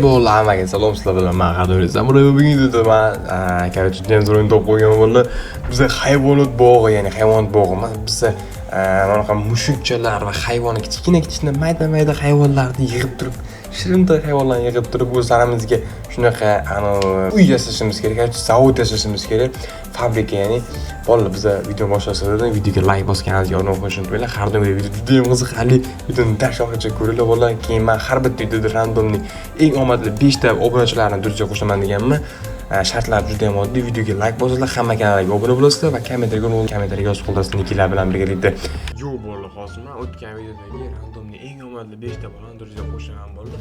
Bo'ldi, hammaga salom, sizlar bilan men Qadiriy Samuray. Bugun videoda men короче, judayam zo'r o'yin topib qo'yganman bo'ldi. Bizda hayvonot bog'i, ya'ni hayvonot bog'i emas, bizda bunaqa mushukchalar va hayvon kichkina mayda hayvonlarni yig'ib turib, shirintoy hayvonlarni yig'ib turib o'zlarimizga shunaqa uy yasashimiz kerak, короче, zavod yasashimiz kerak, fabrika ya'ni. Bo'ldi, biz video boshlashdan videoga like bosganingizga o'rnak qo'yishni unutmanglar. Har doim video juda qiziqarli videoni dahshatgacha ko'ringlar bo'ldi. Keyin men har bitta videoda randomli eng omadli 5 ta obunachilarni durustga qo'shaman deganman. Shartlar juda ham oddiy. Videoga like bosasizlar, hamma kanalga obuna bo'lasizlar va kommentariya yozib qoldirasiz nikilar bilan birgalikda. Yo'q bo'ldi, hozir men o'tgan videodagi randomli eng omadli 5 ta bolani durustga qo'shaman bo'ldi.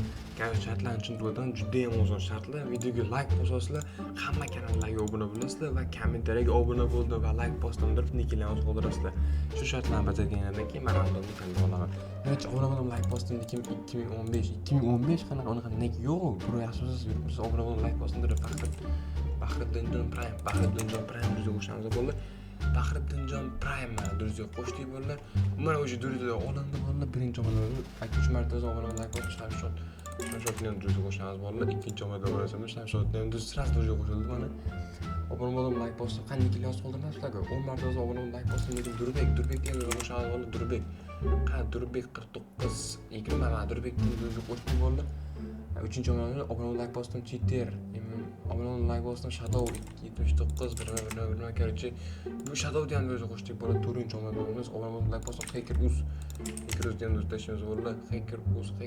Shartlarni tushuntirdim, juda ham oson shartlar. Videoga like bosasizlar, hamma kanallarga obuna bo'lasizlar va kommentariyaga obuna bo'ldim va like bosdim deb nikilarni yozib qoldirasizlar. Shu shartlarni bajargandan keyin men randomli qilib olaman. Yo'q, obuna bo'ldim, like bosdim 2015 qanaqa unaqa nik yo'q. Buni yaxshi bo'lsa yuribsiz, obuna bo'ldim, like bosdim deb Bahriddinjon Prime bizga qo'shamiz bo'ldi. Bahriddinjon Prime durustga qo'shdik bo'ldi. Mana o'sha durustda olindi bo'ldi. Birinchi omonda 3 marta obuna like bosdim, Shamshotni ham durustga qo'shamiz bo'ldi. Ikkinchi omonda bo'lasam, Shamshotni ham durustga qo'shildi mana. Obuna bo'ldim, like bosdim. Qanday yozib qoldirmasizlar-ku? 10 marta obuna bo'ldim, like bosdim dedim. Durbek ham qo'shamiz bo'ldi. Durbek 49 20 mana Durbekni durustga qo'shdik bo'ldi. 3-omonda obuna like bosdim, Cheater. Obuna like bosdim, Shadow 79 bir короче, bu Shadow'ni ham o'zi qo'shdik bo'ldi. 4-omonda bo'lamiz. Obuna like bosdim, Hacker.uz ham do'stlashimiz bo'ldi. Hacker.uz ham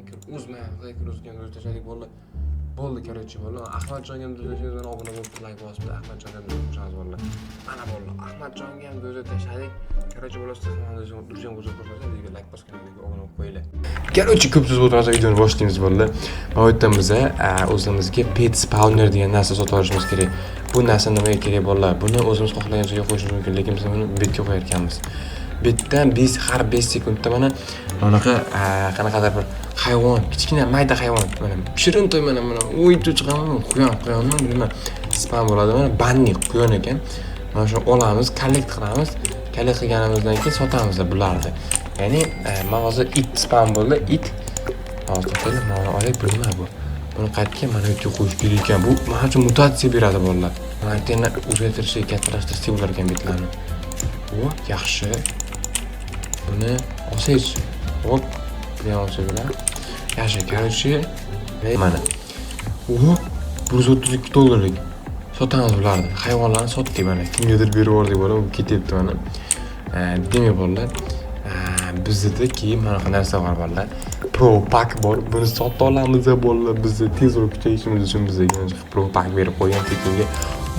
do'stlashdik bo'ldi. Bo'ldi, короче, bo'ldi. Ahmadjonga ham do'stlashimiz bilan obuna bo'lib like bosdi. Ahmadjonga ham do'stlashamiz bo'ldi. Mana bo'ldi. Ahmadjonga ham do'stlashdik. Короче, bo'lsa durjam o'zi ko'rsatsa, videoga like bosganingizga obuna bo'lib qo'yinglar. Короче, ko'p so'z o'tmasa videoni boshlaymiz bo'ldi. Va bu yerdan biz o'zimizga pet spawner degan narsa sotib olishimiz kerak. Bu narsa nimaga kerak bo'ladi? Buni o'zimiz xohlagan joyga qo'yishimiz mumkin, lekin biz buni betga qo'yar ekanmiz. Betdan biz har 5 sekundda mana bunaqa qanaqadir bir hayvon, kichkina mayda hayvon, mana shirintoy mana o'yincho'chiqami, quyonni bilmayman, spam bo'ladi. Mana banni quyon ekan. Mana shuni olamiz, kollekt qilamiz. Kollekt qilganimizdan keyin sotamiz bularni. Ya'ni men hozir it spam bo'ldi, it. Hozir mana olib nima bu? Buni qaytga mana yo'q qo'yish kerak ekan. Bu men uchun mutatsiya beradi bolalar. Antena o'zgartirishga kattalashtirib ular ekan bitlarni. O, yaxshi. Buni olsangiz, hop, buni olsangiz. Yaxshi, короче, mana. O, $132. Sotamiz bularni. Hayvonlarni sotdik mana. Kimgadir berib yubordik bola, u ketyapti mana. Demak bolalar, bizda keyin mana qanday narsa bor bolalar. Pro Pack bor. Buni sotib olamiz bolalar. Biz tezroq kuchayishimiz uchun bizga Pro Pack berib qo'ygan tekinga.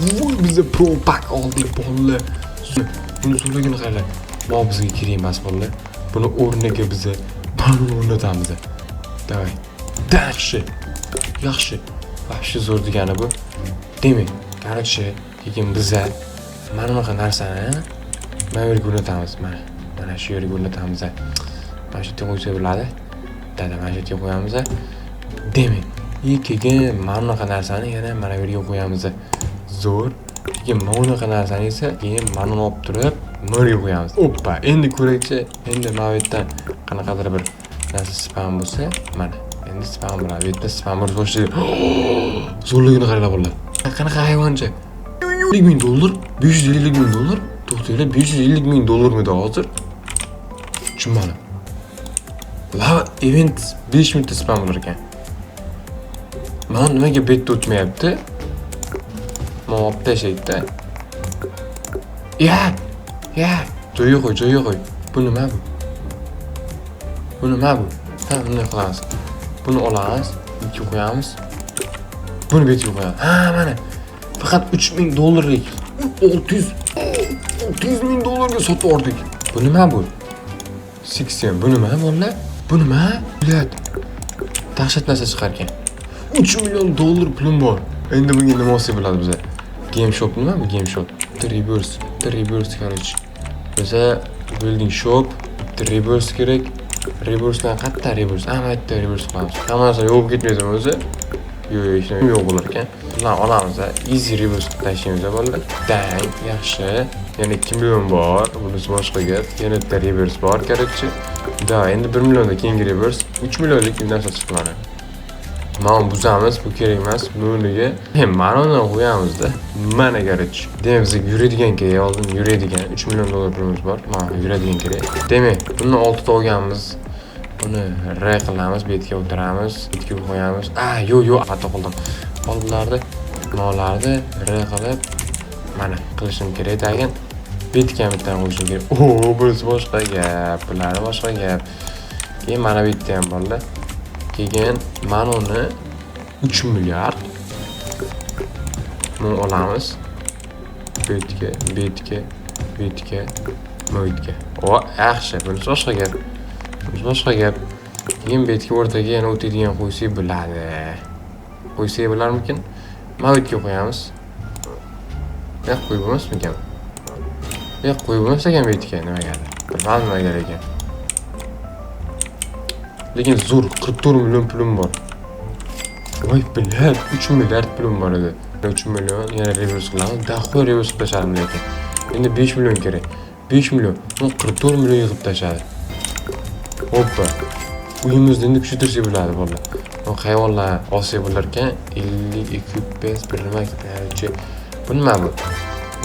Voy, biz Pro Pack oldik bolalar. Buni so'ragini qaranglar. Bu bizga kerak emas bolalar. Buni o'rniga biz buni o'rnatamiz. Davay. Yaxshi. Вообще zo'r degani bu. Demak, короче, keyin biz mana bunaqa narsani mana bu yerga o'rnatamiz. Mana shu yerga o'rnatamiz. Mana shu yerga qo'ysa bo'ladi. Mana shu yerga qo'yamiz. Demak, keyin mana bunaqa narsani yana mana bu yerga qo'yamiz. Zo'r. Keyin mana bunaqa narsani esa keyin mana uni olib turib, mana yerga qo'yamiz. Oppa, endi ko'rakchi. Endi mana bu yerdan qanaqadir bir narsa spam bo'lsa, mana. Endi spam bo'ladi. Bu yerda spam bo'lish boshlaydi. Zo'rligini qaranglar bolalar. Qanaqa hayvoncha? $100,000, $550,000. To'xtanglar, $550,000 hozir. Tushunmadim. Lava event 5 minutda spam bo'lar ekan. Men nimaga betda o'tmayapti? Men olib tashlaydi. Ya. Joyiga qo'y. Bu nima bu? Ha, bunday qilamiz. Buni olamiz, betga qo'yamiz. Buni betga qo'yamiz. Ha, mana. Faqat $3,000lik. $600,000 ga sotib oldik. Bu nima bu? 80. Bu nima bolalar? Bu nima? Bilat. Dahshat narsa chiqar ekan. $3 million pulim bor. Endi bunga nima olsa bo'ladi bizga? Game shop nima bu? Game shop. Reverse короче. Biza building shop, reverse kerak. Reverse'dan qayerda reverse? Mana yerda reverse qilamiz. Hamma narsa yo'q ketmaydi o'zi. Yo'q bo'lar ekan. Bularni olamiz. Easy reverse tashlaymiz bolalar. Dang, yaxshi. Yana 2 million bor. Bunisi boshqa gap. Yana bitta reverse bor, короче. Da, endi 1 millionda keyingi reverse 3 millionlik bir narsa chiqdi mana. Mana buzamiz, bu kerak emas. Buniga mana undan qo'yamizda. Mana garach. Demak, bizga yuradigan kerak, oldin yuradigan 3 million dollar pulimiz bor. Mana yuradigan kerak. Demak, buni 6 ta olganmiz. Buni R qilamiz, betga o'tiramiz, betga qo'yamiz. Yo'q, xato qildim. Oldinlarda nolarni R qilib mana qilishim kerak ekan. Betga bitta qo'yishim kerak. Bunisi boshqa gap, bular boshqa gap. Keyin mana bu yerda ham borlar. Keyin mana uni 3 milliard bunu olamiz. Betga, mo'yitga. Yaxshi, bunisi boshqa gap. Boshqa gap. Keyin betga o'rtaga yana o'tadigan qo'ysak bo'ladi. Qo'ysak bo'larmikin? Mo'yitga qo'yamiz. Yo'q, qo'yib bo'lmasmikan? Yo'q, qo'yib bo'lmas ekan betga nimagadir. Bilmadim nimaga ekan. Lekin zo'r 44 million pulim bor. Voy bilar, 3 milliard pulim bor edi. 3 million yana reverse qilamiz. Daho reverse tashladim lekin. Endi 5 million kerak. 5 million. 44 million yig'ib tashladi. Hoppa. Uyimizni endi kuchaytirsak bo'ladi bolalar. Hayvonlar olsa bo'lar ekan 50 ekipaj bir nima kerakchi. Bu nima bu?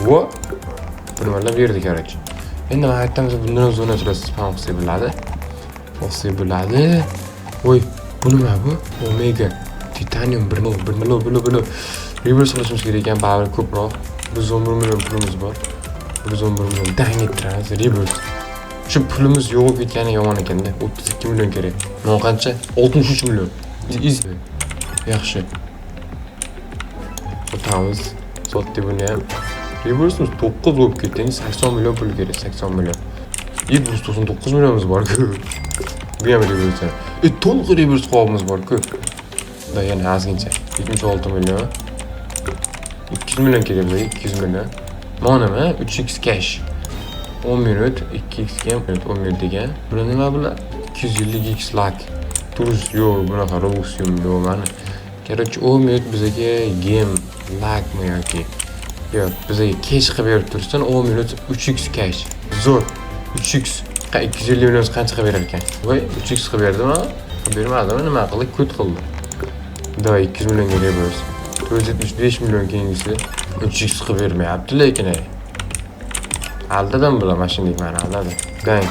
Bu nimalar berdi kerakchi. Endi men aytamiz bundan zona turasiz spam qilsa bo'ladi. Olsa bo'ladi. Voy, bu nima bu? Omega titanium 1 million. Reverse qilishimiz kerak ekan, baribir ko'proq. 111 million pulimiz bor. 111 million dang ettiramiz reverse. Shu pulimiz yo'q ketgani yomon ekanda. 32 million kerak. Mana qancha? 63 million. Yaxshi. Sotamiz. Sotdi buni ham. Reverse 9 bo'lib ketdi. 80 million pul kerak, 80 million. 199 millionimiz bor-ku. Bu ham reverse. To'liq reverse qolimiz bor-ku. Da yana ozgincha 76 million. 200 million kerak bizga, 200 million. Mana nima? 3x cash. 10 minut, 2x minut, 10 minut degan. Buni nima bular? 250x lag. Turish yo'q, bunaqa Robux yo'q mana. Короче, 10 minut bizga game lagmi yoki yo'q, bizga cash qilib berib tursin, 10 minut 3x cash. Zo'r. 3x 250 million qancha qilib berar ekan? Voy, 3x qilib berdimi? Qilib bermadimi? Nima qildi? Kut qildi. Da 200 millionga reverse. 475 million keyingisi 3x qilib bermayapti lekin aldadan bular mashinalik meni aldadi. Gang.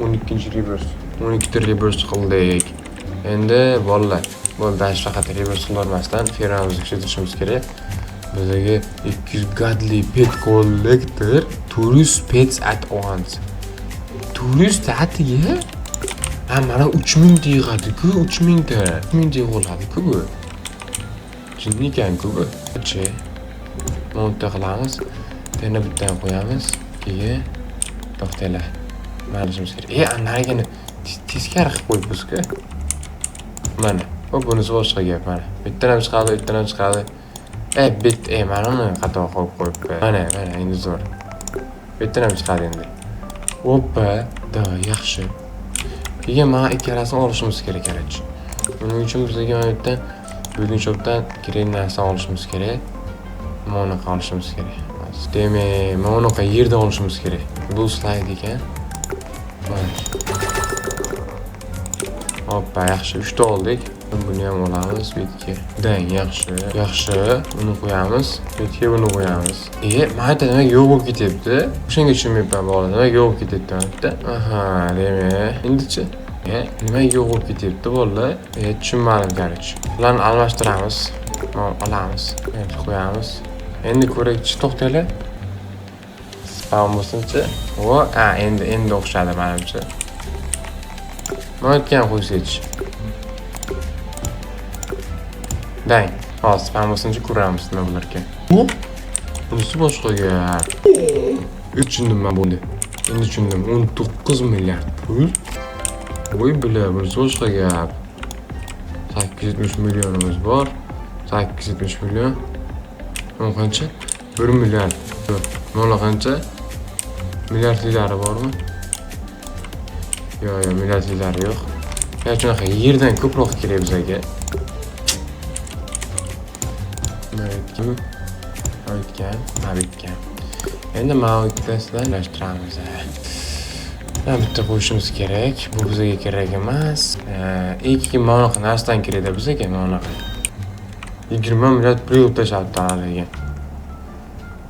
12 reverse. 12 ta reverse qildik. Endi bolalar, bo'ldi faqat reverse qilolmasdan fermamizni kuchaytirishimiz kerak. Bizga 200 godly pet collector, tourist pets at once. Tourist atiga mana 3000 ta yig'adi-ku, 3000 ta. 3000 ta yig'iladi-ku bu. Jinni ekan-ku bu. Monta qilamiz. Yana bittadan qo'yamiz. Keyin to'xtanglar. Ma'lumimiz kerak. Anarigini teskari qilib qo'yibmiz-ku. Mana, bunisi boshqa gap mana. Bittadan ham chiqadi, bittadan ham chiqadi. Mana uni xato qilib qo'yibdi. Mana, endi zo'r. Bittadan ham chiqadi endi. Hoppa, da yaxshi. Keyin mana ikkalasini olishimiz kerak kerak. Buning uchun bizga mana bitta bugun shopdan kerak narsa olishimiz kerak. Mana olishimiz kerak. Demak, mana bu yerdan olishimiz kerak. Bu slayd ekan. Hoppa, yaxshi. 3 ta oldik. Buni ham olamiz betga. Dang, yaxshi. Buni qo'yamiz. Betga buni qo'yamiz. Mana nima yo'q bo'lib ketyapti. O'shanga tushunmayapman bolalar. Nima yo'q bo'lib ketyapti? Aha, demak, endichi nima yo'q bo'lib ketyapti bolalar? Tushunmadim kerak. Ularni almashtiramiz. Olamiz. Qo'yamiz. Endi ko'rakchi, to'xtanglar. Spam bo'lsinchi. Endi o'xshadi menimcha. Mana aytgan qo'ysak. Dang, hozir spam bo'lsinchi ko'ramiz nima bo'lar ekan. Bunisi boshqa gap. Tushundim men buni. Endi tushundim. 19 milliard pul. Voy bilar, bunisi boshqa gap. 870 millionimiz bor. 870 million. Mana qancha? 1 milliard. Mana qancha? Milliardlari bormi? Yo'q, milliardlari yo'q. Shunaqa yerdan ko'proq kerak bizga. Aytgan. Endi mavjudlarni lashtiramiz. Mana bitta qo'yishimiz kerak. Bu bizga kerak emas. Ikki mana narsadan kerak bizga mana. 20 milliard pul tashlabdi haliga.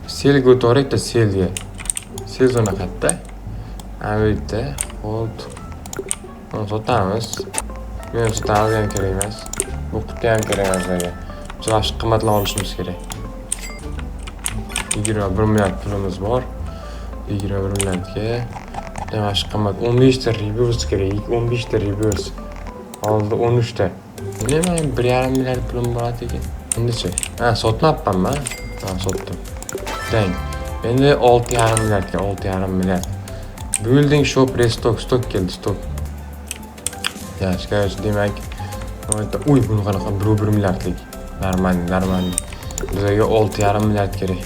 Selga o'taylik-da selga. Sel zona qayerda? Mana bu yerda. Hold. Bunu sotamiz. Men sotamiz ham kerak emas. Bu quti ham kerak emas bizga. Biz yaxshi qimmatli olishimiz kerak. 21 milliard pulimiz bor. 21 milliardga yaxshi qimmat 15 ta reverse kerak. 15 ta reverse. Hozir 13 ta. Nima 1,5 milliard pulim bor ekan. Endi-chi? Ha, sotmabman. Ha, sotdim. Dang. Endi 6,5 milliardga 6,5 milliard. Building shop restock stok keldi, stok. Yaxshi, demak, uy buni qanaqa 1 milliardlik. Normal. Bizga 6,5 milliard kerak.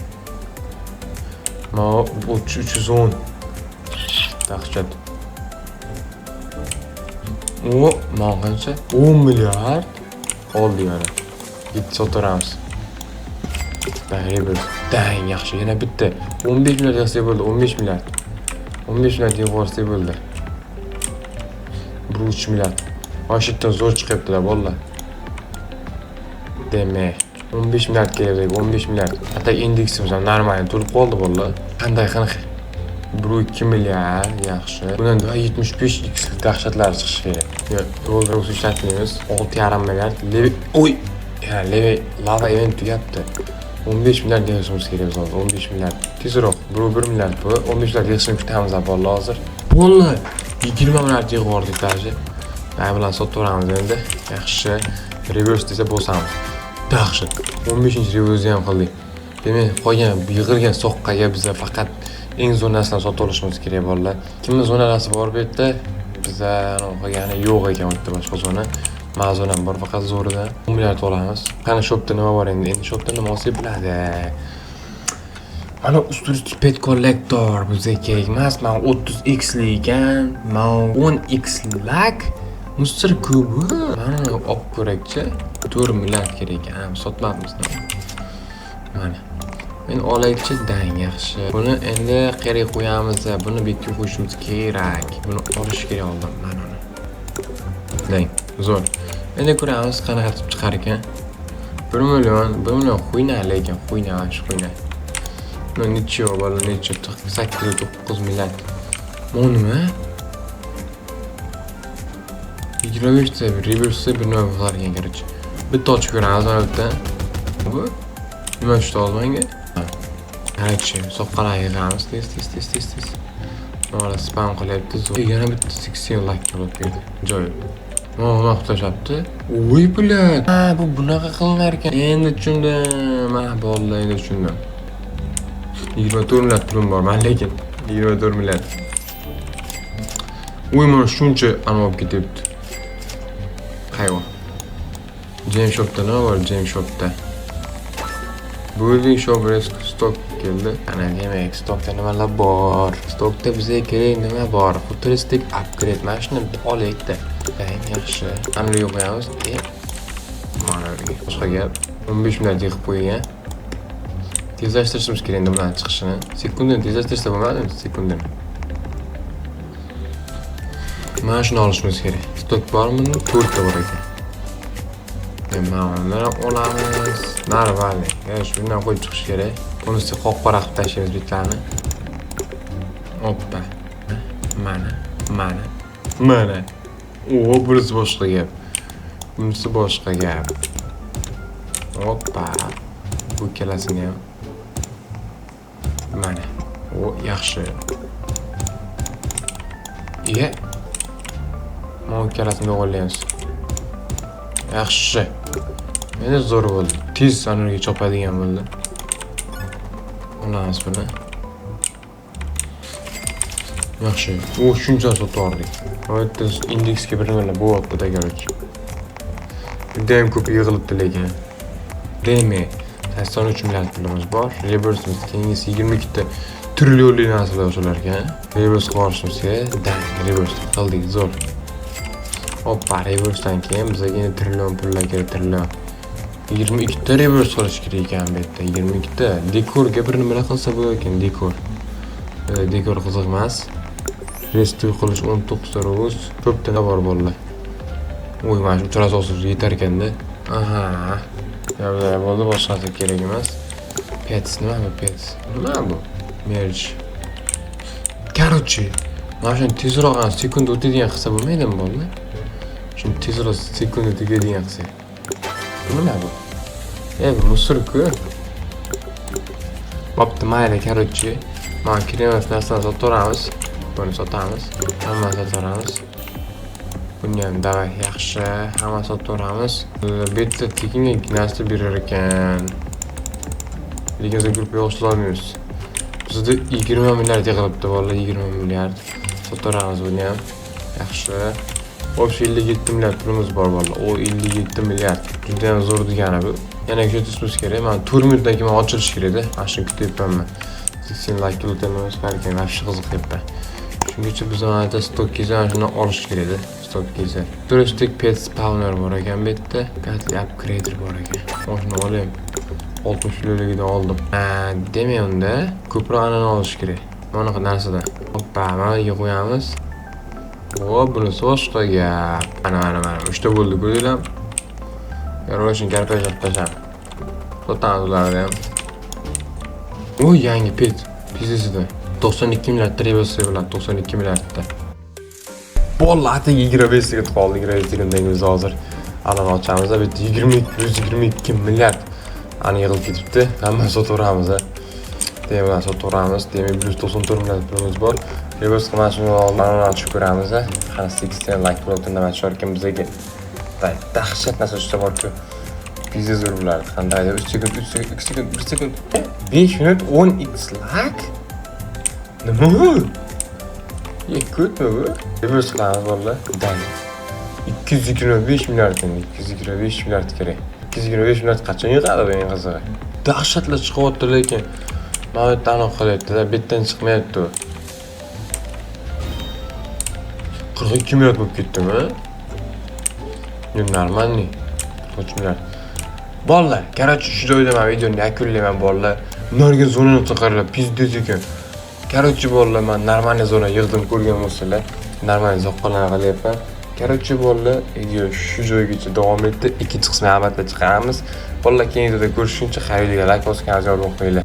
Ma 310. Dahshat. O, mana qancha? 10 milliard oldi yana. Git sotaramiz. Dang, yaxshi, yana bitta 15 milliard yig'sa bo'ldi, 15 milliard. 15 milliard yig'sa bo'ldi. 3 milliard. Vashington zo'r chiqibdilar bolalar. Demak, 15 milliard kerak, 15 milliard. Hatta indeksimiz ham normal turib qoldi bolalar. Qanday qanaqa? 1-2 milliard yaxshi. Bundan 75x dahshatlar chiqishi kerak. Yo'lda o'sib ishlatmaymiz. 6,5 milliard. Oy, lava event tugabdi. 15 milliard yig'ishimiz kerak hozir. 15 milliard. Tezroq. 1 milliard bu. 15 milliard yig'ishni kutamiz bolalar hozir. Bolalar 20 milliard yig'ib yubordik даже. Mana bilan sotaveramiz endi. Yaxshi. Reverse desa bosamiz. Dahshat. 15-reverse ham qildik. Demak, qolgan yig'ilgan soqqaga biza faqat eng zo'r narsalarni sotib olishimiz kerak bolalar. Kimning zonalasi bor bu yerda? Biza qolgani yo'q ekan u yerda boshqa zona. Ma'zonam bor, faqat zo'ridan 10 milliard olamiz. Qani shopda nima bor endi? Endi shopda nima olsa bo'ladi. Mana ustunlik pet kollektor bizga kerak emas. Mana 30x lik ekan, mana 10x lak. Mustir kubi. Mana olib ko'rakchi. 4 milliard kerak ekan. Sotmabmiz. Mana. Men olaychi dang yaxshi. Buni endi qayerga qo'yamiz? Buni betga qo'yishimiz kerak. Buni olish kerak oldin mana uni. Dang, zo'r. Endi ko'ramiz qanaqa qilib chiqar ekan. 1 million qo'yna lekin qo'yna. Buni necha bola necha 8-9 milliard. Bu nima? 25 ta reverse bir nima qilarkan kerak. Bitta ochib ko'ramiz albatta. Bu nima ishda olmanga? Qarchi, soqqalar yig'amiz, tez. Mana spam qilyapti. Yana bitta 80 like bo'lib berdi. Joy. Mana xushapti. Voy bular. Ha, bu bunaqa qilinar ekan. Endi tushundim. Mana bolalar endi tushundim. 24 milliard pulim bor, lekin 24 milliard. Voy mana shuncha olib ketyapti. Hayvon. Jam shopda nima bor? Jam shopda. Building shop stock keldi. Ana demak, stokda nimalar bor? Stokda bizga kerak nima bor? Futuristik upgrade. Mana shuni olaylik-da. Yaxshi. Ana yo'qamiz. Mana boshqa gap. 15 milliard yig'ib qo'ygan. Tezlashtirishimiz kerak endi bilan chiqishini. Sekundani tezlashtirsa bo'lmadimi? Sekundani. Mana shuni olishimiz kerak. Stok bormi? 4 ta bor ekan. Mana olamiz. Normal. Shundan qo'yib chiqish kerak. Bunisi qop-qora qilib tashlaymiz bitlarni. Hoppa. Mana. O, burası boshqa gap. Bunisi boshqa gap. Hoppa. Bu ikkalasini ham. Mana. O, yaxshi. Mana ikkalasini o'g'irlaymiz. Yaxshi. Endi zo'r bo'ldi. Tez sanarga chopadigan bo'ldi. Olamiz buni. Yaxshi. O shuncha sotib oldik. Oyda indeksga bir nima bo'lyapti-da, короче. Judayam ko'p yig'ilibdi lekin. Demak, 83 milliard pulimiz bor. Reverse'imiz keyingisi 22 ta trillionli narsalar o'shalar ekan. Reverse qilishimiz kerak. Reverse qildik, zo'r. Hoppa, reverse'dan keyin bizga trillion pullar kerak, trillion. 22 ta reverse qilish kerak ekan bu yerda. 22 ta. Dekorga bir nima qilsa bo'lar ekan, dekor. Dekor qiziq emas. Restoy qilish 19 rus. Ko'pdan bor bolalar. Oy, mana shu uchrasi o'sib yetar ekanda. Aha. Ya bo'ldi, boshqasi kerak emas. Pets nima bu pets? Nima bu? Merge. Короче, mana shuni tezroq sekund o'tadigan qilsa bo'lmaydimi bo'ldi? Shuni tezroq sekund o'tadigan qilsa. Nima bu? Bu musurku. Bo'pti, mayli, короче. Mana kerak narsani sotamiz. Buni sotamiz. Hamma sotamiz. Buni ham davay yaxshi, hamma sotamiz. Bu yerda tekinga narsa berar ekan. Lekin biz guruhga yo'qolmaymiz. Bizda 20 milliard yig'ilibdi, bolalar 20 milliard. Sotamiz buni ham. Yaxshi. O'sha 57 milliard pulimiz bor bolalar. O 57 milliard. Juda ham zo'r degani bu. Yana kutishimiz kerak. Men 4 minutdan keyin ochilish kerak edi. Mana shuni kutyapman. 80 like o'tamiz, balki yaxshi qiziqyapman. Shungacha biz mana stok keza shuni olish kerak edi. Stok keza. Touristic pet spawner bor ekan bu yerda. Gatli upgrader bor ekan. Shuni olayım. 60 milliligini oldim. Demak unda ko'proq anani olish kerak. Mana bunaqa narsadan. Hoppa, mana yerga qo'yamiz. Bunisi boshqa gap. Mana. Uchta bo'ldi, ko'rdinglarmi? Yarashni garpajab tasham. Sotamiz ularni ham. O yangi pet. Biznesida 92 milliard trebasi bilan 92 milliardda. Bolalar atigi 25 sekund qoldi. 25 sekunddan biz hozir alani ochamiz. Bu yerda 122 milliard ani yig'ilib ketibdi. Hamma sotaveramiz. Demak, sotaveramiz. Demak, 194 milliard pulimiz bor. Reverse qilmash shuni oldin ochib ko'ramiz. Qani 80 like bo'ldi, nima chorkim bizga. Dahshat narsa juda bor-ku. Biznes zo'r bo'lardi. Qanday deb 3 sekund, 2 sekund, 1 sekund, 5 minut 10x like. Nima? Ko'pmi bu? Reverse qilamiz bolalar. Dani. 225 milliard ekan, 225 milliard kerak. 225 milliard qachon yig'adi bu eng qizig'i? Dahshatlar chiqyapti, lekin mana aniq qilyapti-da, betdan chiqmayapti. 42 milliard bo'lib ketdimi? Normalniy. 40 milliard. Bolalar, короче, shu joyda men videoni yakunlayman bolalar. Ularga zonani chiqarib, pizdes ekan. Короче, bolalar, men normalniy zona yig'dim, ko'rgan bo'lsanglar, normalniy zoqqalarni qilyapman. Короче, bolalar, video shu joygacha davom etdi. Ikkinchi qismini albatta chiqaramiz. Bolalar, keyingi videoda ko'rishguncha xayrli like bosgan, a'zo bo'lib qo'yinglar.